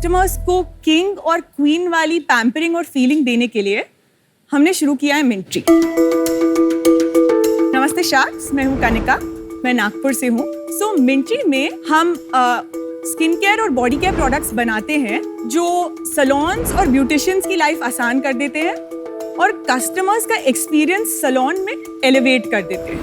Customers को king और queen वाली पैम्परिंग और फीलिंग देने के लिए हमने शुरू किया है मिंट ट्री। नमस्ते शार्क्स, मैं हूँ कनिका, मैं नागपुर से हूँ। सो मिंट ट्री में हम स्किन केयर और बॉडी केयर प्रोडक्ट्स बनाते हैं जो सैलून्स और ब्यूटिशियंस की लाइफ आसान कर देते हैं और कस्टमर्स का एक्सपीरियंस सैलून में एलिवेट कर देते हैं।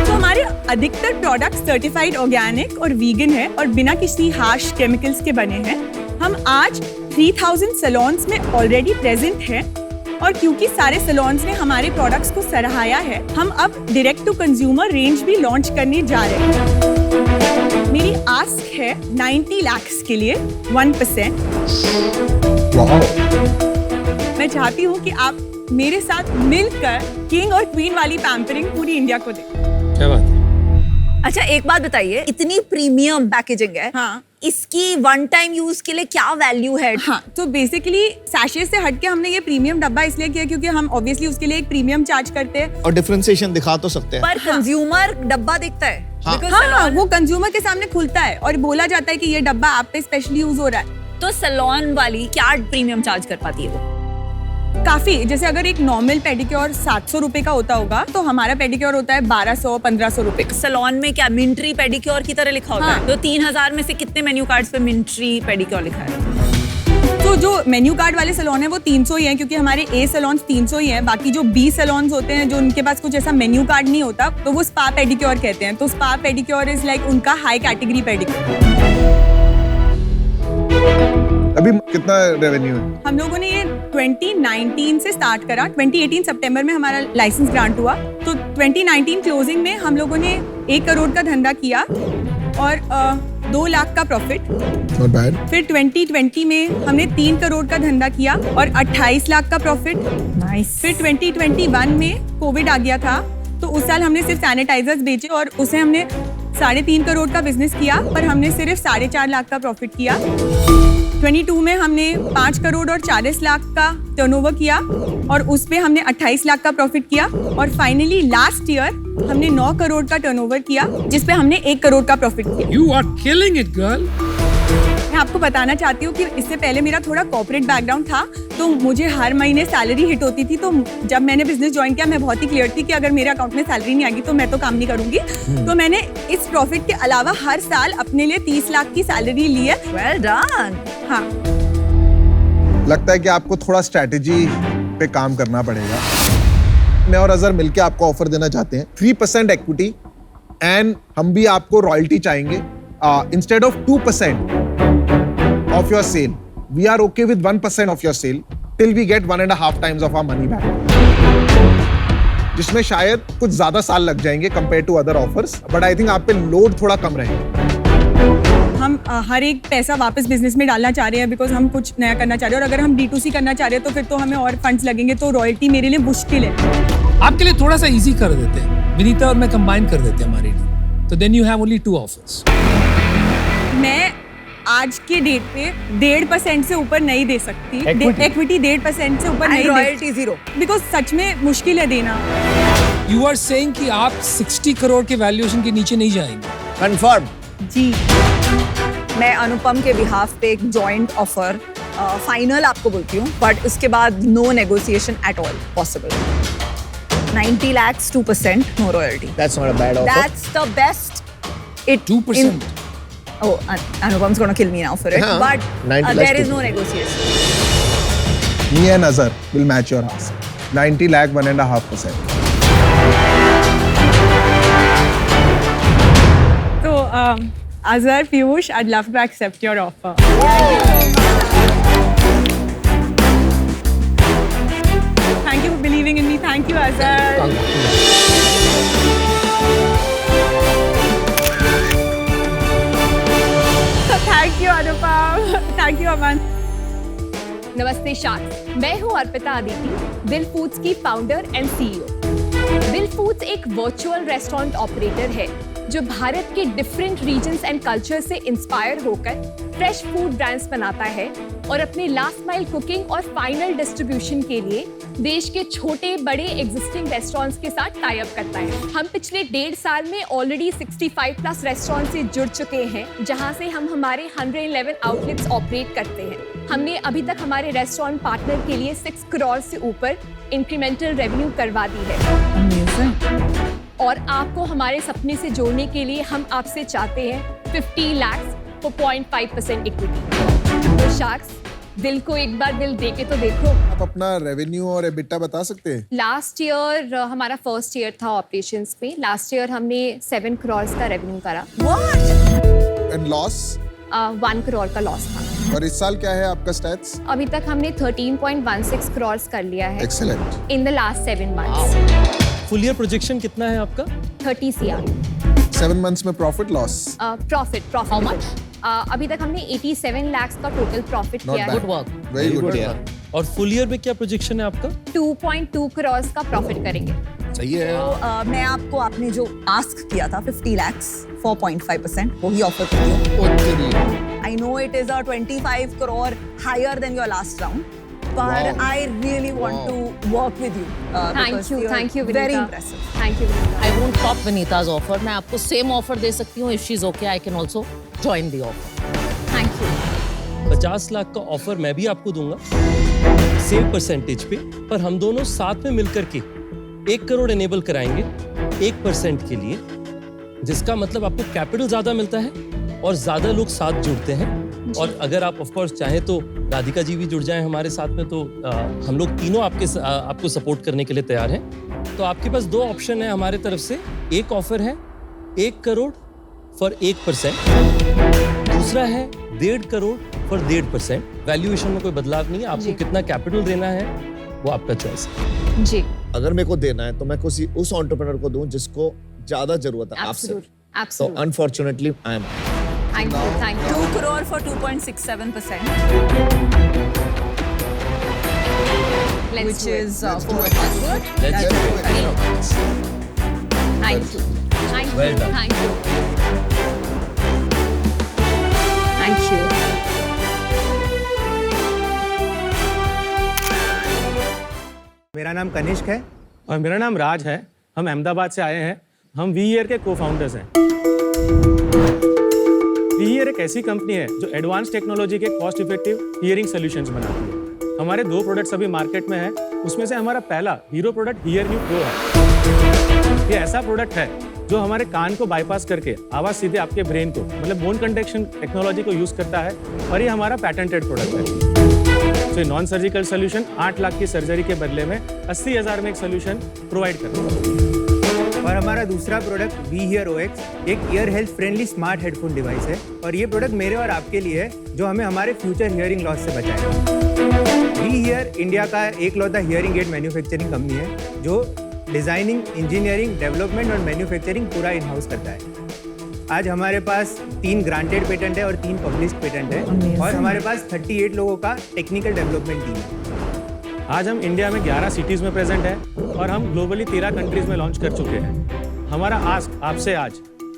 तो हमारे अधिकतर प्रोडक्ट्स सर्टिफाइड ऑर्गेनिक और वीगन है और बिना किसी हार्श केमिकल्स के बने हैं। हम आज 3000 सैलून्स में ऑलरेडी प्रेजेंट हैं और क्योंकि सारे सैलून्स ने हमारे प्रोडक्ट्स को सराहाया है, हम अब डायरेक्ट टू कंज्यूमर रेंज भी लॉन्च करने जा रहे हैं। मेरी आस्क है 90 लाख के लिए 1%। मैं चाहती हूँ कि आप मेरे साथ मिलकर किंग और क्वीन वाली पैम्परिंग पूरी इंडिया को दें। क्या बात है? अच्छा, एक बात बताइए, इतनी प्रीमियम पैकेजिंग है, हाँ, इसकी वन टाइम यूज के लिए क्या वैल्यू है? हाँ, तो बेसिकली सैशे से हटके हमने ये प्रीमियम डब्बा इसलिए किया क्योंकि हम ऑब्वियसली उसके लिए एक प्रीमियम चार्ज करते हैं और डिफरेंशिएशन दिखा तो सकते हैं। पर कंज्यूमर डब्बा देखता है। हाँ। Because हाँ, salon- वो कंज्यूमर के सामने खुलता है और बोला जाता है कि ये डब्बा आप पे स्पेशली यूज हो रहा है। तो सैलून वाली क्या प्रीमियम चार्ज कर पाती है वो? काफी, जैसे अगर एक नॉर्मल पेडिक्योर 700 रुपए का होता होगा तो हमारा पेडिक्योर होता है 1200-1500 रुपए का। सैलून में क्या मिंट्री पेडिक्योर की तरह लिखा होता हाँ। है? तो 3000 में से कितने मेन्यू कार्ड्स पे मिंट्री पेडिक्योर लिखा है? तो जो मेन्यू कार्ड वाले सैलून है वो 300 ही है क्योंकि हमारे ए सैलून्स 300 ही है। बाकी जो बी सैलून्स होते हैं जो उनके पास कुछ ऐसा मेन्यू कार्ड नहीं होता तो वो स्पा पेडिक्योर कहते हैं। तो स्पा पेडिक्योर इज लाइक उनका हाई कैटेगरी पेडिक्योर। अभी कितना रेवेन्यू है? हम लोगों ने ये 2019 से स्टार्ट करा। 2018 सितंबर में हमारा लाइसेंस ग्रांट हुआ। तो 2019 क्लोजिंग में हम लोगों ने 1 करोड़ का धंधा किया और 2 लाख का प्रॉफिट। Not bad. फिर 2020 में हमने 3 करोड़ का धंधा किया और 28 लाख का प्रॉफिट। फिर 2021 में कोविड आ गया था तो उस साल हमने सिर्फ सैनिटाइजर्स बेचे और उसे हमने 3.5 करोड़ का बिजनेस किया पर हमने सिर्फ 4.5 लाख का प्रॉफिट किया। 22 में हमने 5 करोड़ और 40 लाख का टर्नओवर किया और उस पे हमने 28 लाख का प्रॉफिट किया और फाइनली लास्ट ईयर हमने 9 करोड़ का टर्नओवर किया जिस पे हमने 1 करोड़ का प्रॉफिट किया। You are killing it, girl. मैं आपको बताना चाहती हूँ कि इससे पहले मेरा थोड़ा कॉर्पोरेट बैकग्राउंड था तो मुझे हर महीने सैलरी हिट होती थी। तो जब मैंने बिजनेस ज्वाइन किया मैं बहुत ही क्लियर थी कि अगर मेरे अकाउंट में सैलरी नहीं आएगी तो मैं तो काम नहीं करूंगी। तो मैंने इस प्रॉफिट के अलावा हर साल अपने लिए 30 लाख की सैलरी ली है। Well done. हाँ, लगता है कि आपको थोड़ा स्ट्रैटेजी पे काम करना पड़ेगा। मैं और अजहर मिलके आपको ऑफर देना चाहते हैं 3% इक्विटी एंड हम भी आपको रॉयल्टी चाहेंगे instead of 2% of your sale. We are okay with 1% of your sale till we get 1.5 times of our money back. जिसमें शायद कुछ ज्यादा साल लग जाएंगे compared to other offers, but I think आप पे लोड थोड़ा कम रहेगा। हम हर एक पैसा वापस बिजनेस में डालना चाह रहे हैं बिकॉज हम कुछ नया करना चाह रहे हैं और अगर हम D2C करना चाह रहे हैं तो फिर तो हमें और फंड्स लगेंगे तो रॉयल्टी मेरे लिए मुश्किल है। आपके लिए थोड़ा सा इजी कर देते हैं, विनीता और मैं कंबाइन कर देते हैं हमारी डील, तो then you have only 2 offers. मैं आज के डेट पे 1.5% से ऊपर नहीं दे सकती। इक्विटी 1.5% से ऊपर नहीं दे रॉयल्टी 0 बिकॉज सच में मुश्किल है देना। यू आर सेइंग कि आप 60 करोड़ के वैल्यूएशन के नीचे नहीं जाएंगे? कंफर्म। जी, मैं अनुपम के बिहाफ पे एक जॉइंट ऑफर फाइनल आपको बोलती हूँ, बट उसके बाद no negotiation at all possible. 90 lakhs 2% no royalty. That's not a bad offer. That's the best. It 2%. Oh, Anupam's gonna kill me now for it. Yeah, But 90 there lakhs is no 2%. negotiation. Me and Azhar will match your ask. 90 lakh 1.5%. तो Azhar, Piyush, I'd love to accept your offer. Thank you for believing in me. Thank you, Azhar. Thank you, Anupam. Thank you, Aman. नमस्ते sharks, मैं हूं अर्पिता आदिति, दिल foods की founder and CEO। दिल foods एक virtual restaurant operator है जो भारत के डिफरेंट रीजन्स एंड कल्चर से इंस्पायर होकर फ्रेश फूड ब्रांड्स बनाता है और अपने लास्ट माइल कुकिंग और फाइनल डिस्ट्रीब्यूशन के लिए देश के छोटे बड़े एग्जिस्टिंग रेस्टोरेंट्स के साथ टाई अप करता है। हम पिछले 1.5 साल में ऑलरेडी 65 प्लस रेस्टोरेंट से जुड़ चुके हैं, जहां से हम हमारे 111 आउटलेट्स ऑपरेट करते हैं। हमने अभी तक हमारे रेस्टोरेंट पार्टनर के लिए 6 करोड़ से ऊपर इंक्रीमेंटल रेवेन्यू करवा दी है। और आपको हमारे सपने से जोड़ने के लिए हम आपसे चाहते हैं 50 लाख for 0.5% इक्विटी। तो शार्क्स, दिल को एक बार दिल दे के तो देखो। आप अपना रेवेन्यू और एबिटा बता सकते हैं? लास्ट ईयर हमारा फर्स्ट ईयर था ऑपरेशंस में। लास्ट ईयर हमने 7 करोड़ का रेवेन्यू करा। And loss? 1 करोड़ का लॉस था। और इस साल क्या है आपका स्टैट्स? अभी तक हमने 13.16 करोड़ कर लिया है excellent. In the last 7 months. Full year projection कितना है आपका? 30 CR। 7 मंथ्स में profit loss? Profit how much? अभी तक हमने 87 लाख का टोटल प्रॉफिट किया है। Good work, very good. और फुल ईयर में क्या प्रोजेक्शन है आपका? 2.2 करोड़ का प्रॉफिट करेंगे। सही है। मैं आपको आपने जो आस्क किया था 50 lakhs 4.5% वही ऑफर करती हूँ। I know it is a 25 crore higher than your last round, but I really want to work with you. Thank you, Vinita. Very impressive. Thank you, Vinita. I won't top Vinita's offer. मैं आपको same offer दे सकती हूँ. If she's okay, I can also join the offer. Thank you. 50 lakh का offer मैं भी आपको दूंगा same percentage पे, पर हम दोनों साथ में मिलकर के 1 करोड़ एनेबल कराएंगे 1% के लिए, जिसका मतलब आपको कैपिटल ज्यादा मिलता है और ज्यादा लोग साथ जुड़ते हैं। और अगर आप ऑफ कोर्स चाहें तो राधिका जी भी जुड़ जाएं हमारे साथ में, तो हम लोग तीनों आपको सपोर्ट करने के लिए तैयार हैं। तो आपके पास 2 ऑप्शन है हमारे तरफ से। एक ऑफर है 1 करोड़ फॉर 1%, दूसरा है 1.5 करोड़ फॉर 1.5%। वैल्यूएशन में कोई बदलाव नहीं है। आपको कितना कैपिटल देना है वो आपका चॉइस है जी। अगर मेरे को देना है तो मैं किसी उस एंटरप्रेन्योर को दूं जिसको ज्यादा जरूरत है आपसे। तो unfortunately I am Thank you, thank you. 2 crore for 2.67%, Let's which do it. is 4%. Let's do it. Thank you. Thank Well you. done. Thank you. Thank you. मेरा नाम कनिष्क है और मेरा नाम राज है। हम अहमदाबाद से आए हैं। हम वी ईयर के को-फाउंडर्स हैं। वी ईयर एक ऐसी कंपनी है जो एडवांस टेक्नोलॉजी के कॉस्ट इफेक्टिव हियरिंग सॉल्यूशंस बनाती है। हमारे 2 प्रोडक्ट्स अभी मार्केट में हैं। उसमें से हमारा पहला hero product here new pro है। ये ऐसा प्रोडक्ट है जो हमारे कान को बाईपास करके आवाज सीधे आपके ब्रेन को, मतलब बोन कंडक्शन टेक्नोलॉजी को यूज करता है, और ये हमारा पैटेंटेड प्रोडक्ट है। तो नॉन सर्जिकल सोल्यूशन 8 लाख की सर्जरी के बदले में 80,000 में एक सोल्यूशन प्रोवाइड करता है। और हमारा दूसरा प्रोडक्ट वी हियर OX एक year health friendly smart headphone device है, और ये प्रोडक्ट मेरे और आपके लिए है जो हमें हमारे फ्यूचर हियरिंग लॉस से बचाएगा। वी हियर इंडिया का एकलौता हियरिंग एड मैन्युफैक्चरिंग कंपनी है जो डिजाइनिंग, इंजीनियरिंग, डेवलपमेंट और मैन्युफैक्चरिंग पूरा इन हाउस करता है। आज हमारे पास 3 ग्रांटेड पेटेंट है और 3 पब्लिश्ड पेटेंट है, और हमारे पास 38 लोगों का टेक्निकल डेवलपमेंट टीम है। आज हम इंडिया में 11 सिटीज में प्रेजेंट है और हम ग्लोबली 13 कंट्रीज में लॉन्च कर चुके हैं। हमारा आस्क आपसे आज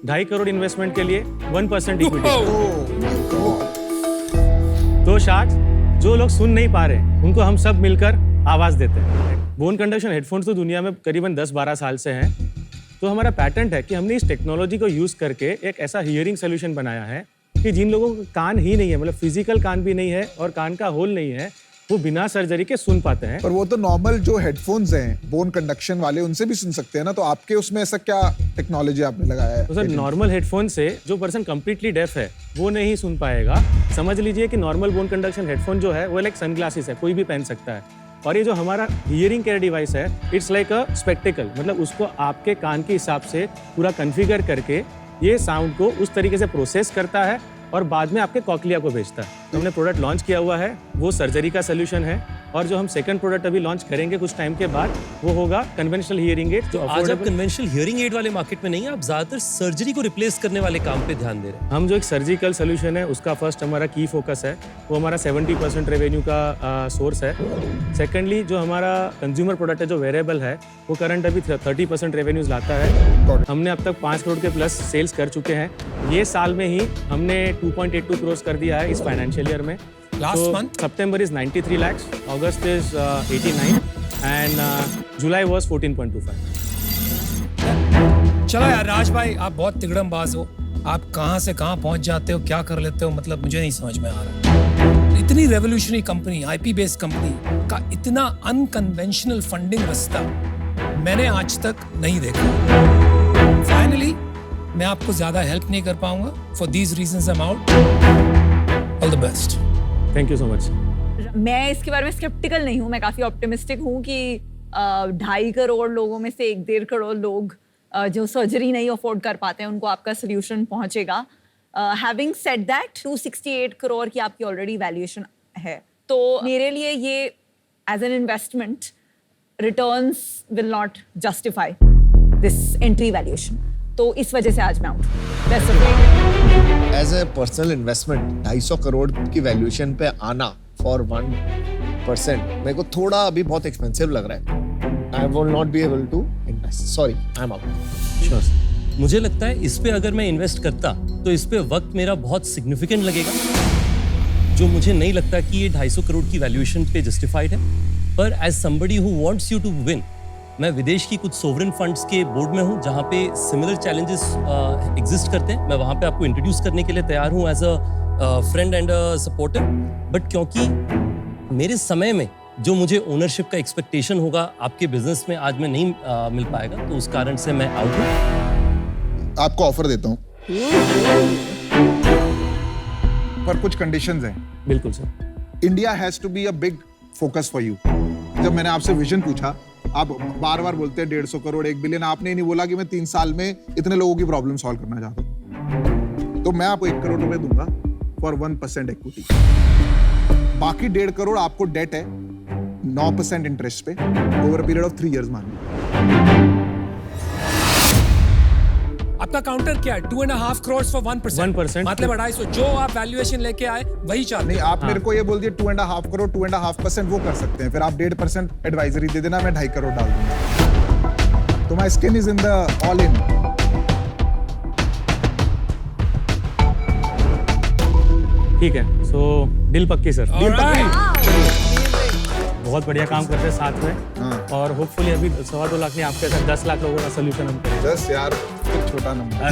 2.5 करोड़ इन्वेस्टमेंट के लिए 1% इक्विटी। तो शार्क्स, जो लोग सुन नहीं पा रहे उनको हम सब मिलकर आवाज देते हैं। बोन कंडक्शन हेडफोन्स तो दुनिया में करीबन 10-12 साल से हैं। तो हमारा पैटेंट है कि हमने इस टेक्नोलॉजी को यूज करके एक ऐसा हियरिंग सोल्यूशन बनाया है कि जिन लोगों को कान ही नहीं है, मतलब फिजिकल कान भी नहीं है और कान का होल नहीं है, वो बिना सर्जरी के सुन पाते हैं। पर वो तो नॉर्मल जो हेडफोन्स हैं बोन कंडक्शन वाले, उनसे भी सुन सकते हैं ना, तो आपके उसमें ऐसा क्या टेक्नोलॉजी आपने लगाया है? तो सर, नॉर्मल हेडफोन से जो पर्सन कंप्लीटली डेफ है वो नहीं सुन पाएगा। समझ लीजिए कि नॉर्मल बोन कंडक्शन हेडफोन जो है वो लाइक सनग्लासेस है, कोई भी पहन सकता है। और ये जो हमारा हियरिंग केयर डिवाइस है, इट्स लाइक अ स्पेक्टिकल, मतलब उसको आपके कान के हिसाब से पूरा कॉन्फ़िगर करके ये साउंड को उस तरीके से प्रोसेस करता है और बाद में आपके कॉकलिया को भेजता है। तो हमने प्रोडक्ट लॉन्च किया हुआ है, वो सर्जरी का सोल्यूशन है, और जो हम सेकंड प्रोडक्ट अभी लॉन्च करेंगे कुछ टाइम के बाद वो होगा कन्वेंशनल हियरिंग एड जो आज आप affordable- कन्वेंशनल हियरिंग एड वाले मार्केट में नहीं है, आप ज्यादातर सर्जरी को रिप्लेस करने वाले काम पे ध्यान दे रहे हैं। हम जो एक सर्जिकल सोल्यूशन है उसका फर्स्ट हमारा की फोकस है, वो हमारा 70% रेवेन्यू का सोर्स है। सेकेंडली जो हमारा कंज्यूमर प्रोडक्ट है जो वेरिएबल है वो करंट अभी 30% रेवेन्यूज लाता है। हमने अब तक 5 करोड़ के प्लस सेल्स कर चुके हैं। ये साल में ही हमने 2.82 करोड़ कर दिया है इस फाइनेंशियल ईयर में। Last month? September is 93 lakhs, August is 89 and July was 14.25. चलो यार राज भाई, आप बहुत तिगड़मबाज हो। आप कहाँ से कहाँ पहुँच जाते हो, क्या कर लेते हो, मतलब मुझे नहीं समझ में आ रहा। इतनी revolutionary company, IP based company का इतना अनकन्वेंशनल फंडिंग रास्ता मैंने आज तक नहीं देखा। फाइनली मैं आपको ज्यादा हेल्प नहीं कर पाऊंगा। For these reasons I am out. All the best. Thank you so much. मैं इसके बारे में स्केप्टिकल नहीं हूँ, मैं काफी ऑप्टिमिस्टिक हूँ कि 2.5 करोड़ लोगों में से 1-1.5 करोड़ लोग जो सर्जरी नहीं अफोर्ड कर पाते हैं उनको आपका सोल्यूशन पहुंचेगा। हैविंग सेड दैट 268 करोड़ की आपकी ऑलरेडी वैल्यूएशन है, तो मेरे लिए ये as an investment returns will not justify this entry valuation, तो इस वजह से आज मैं out. Best of luck. As a personal investment 250 crore की वैल्यूएशन पे आना फॉर 1% मेरे को थोड़ा अभी बहुत एक्सपेंसिव लग रहा है। I will not be able to invest, sorry, I am out. Sure. मुझे लगता है इस पे अगर मैं इन्वेस्ट करता तो इस पे वक्त मेरा बहुत सिग्निफिकेंट लगेगा, जो मुझे नहीं लगता कि ये 250 करोड़ की वैल्यूएशन पे जस्टिफाइड है। पर as somebody who wants you to win, मैं विदेश की कुछ सोवरेन फंड्स के बोर्ड में हूँ जहाँ पे सिमिलर चैलेंजेस एग्जिस्ट करते हैं। मैं वहाँ पे आपको इंट्रोड्यूस करने के लिए तैयार हूँ as a friend and supporter. But क्योंकि मेरे समय में जो मुझे ओनरशिप का एक्सपेक्टेशन होगा आपके बिजनेस में आज में नहीं मिल पाएगा, तो उस कारण से मैं आउट हूँ। आपको ऑफर देता हूँ, पर कुछ कंडीशंस हैं। बिल्कुल sir. India has to be a big focus for you. जब मैंने आपसे विजन पूछा, आप बार बार बोलते हैं 150 करोड़ 1 बिलियन, आपने नहीं बोला कि मैं 3 साल में इतने लोगों की प्रॉब्लम सॉल्व करना चाहता हूँ। तो मैं आपको 1 करोड़ रुपए दूंगा फॉर 1% इक्विटी। बाकी 1.5 करोड़ आपको डेट है 9% इंटरेस्ट पे ओवर पीरियड ऑफ 3 इयर्स मान लो। आपका काउंटर क्या है? 2.5 करोड़ फॉर 1%। 1%। मतलब 250। जो आप वैल्यूएशन लेके आए वही चाहते नहीं, हैं। आप मेरे को ये बोल दिए 2.5 करोड़, 2.5% वो कर सकते हैं, फिर आप 1.5% एडवाइजरी दे देना, मैं 2.5 करोड़ डाल दूंगा। तो my skin is in the all in. ठीक है, सो डील पक्की सर। All right. बहुत बढ़िया काम करते हैं साथ में, और होपफुली अभी 2.25 लाख नहीं आपके साथ 10 लाख लोगों का सोल्यूशन हम करेंगे। 10 यार, छोटा नंबर।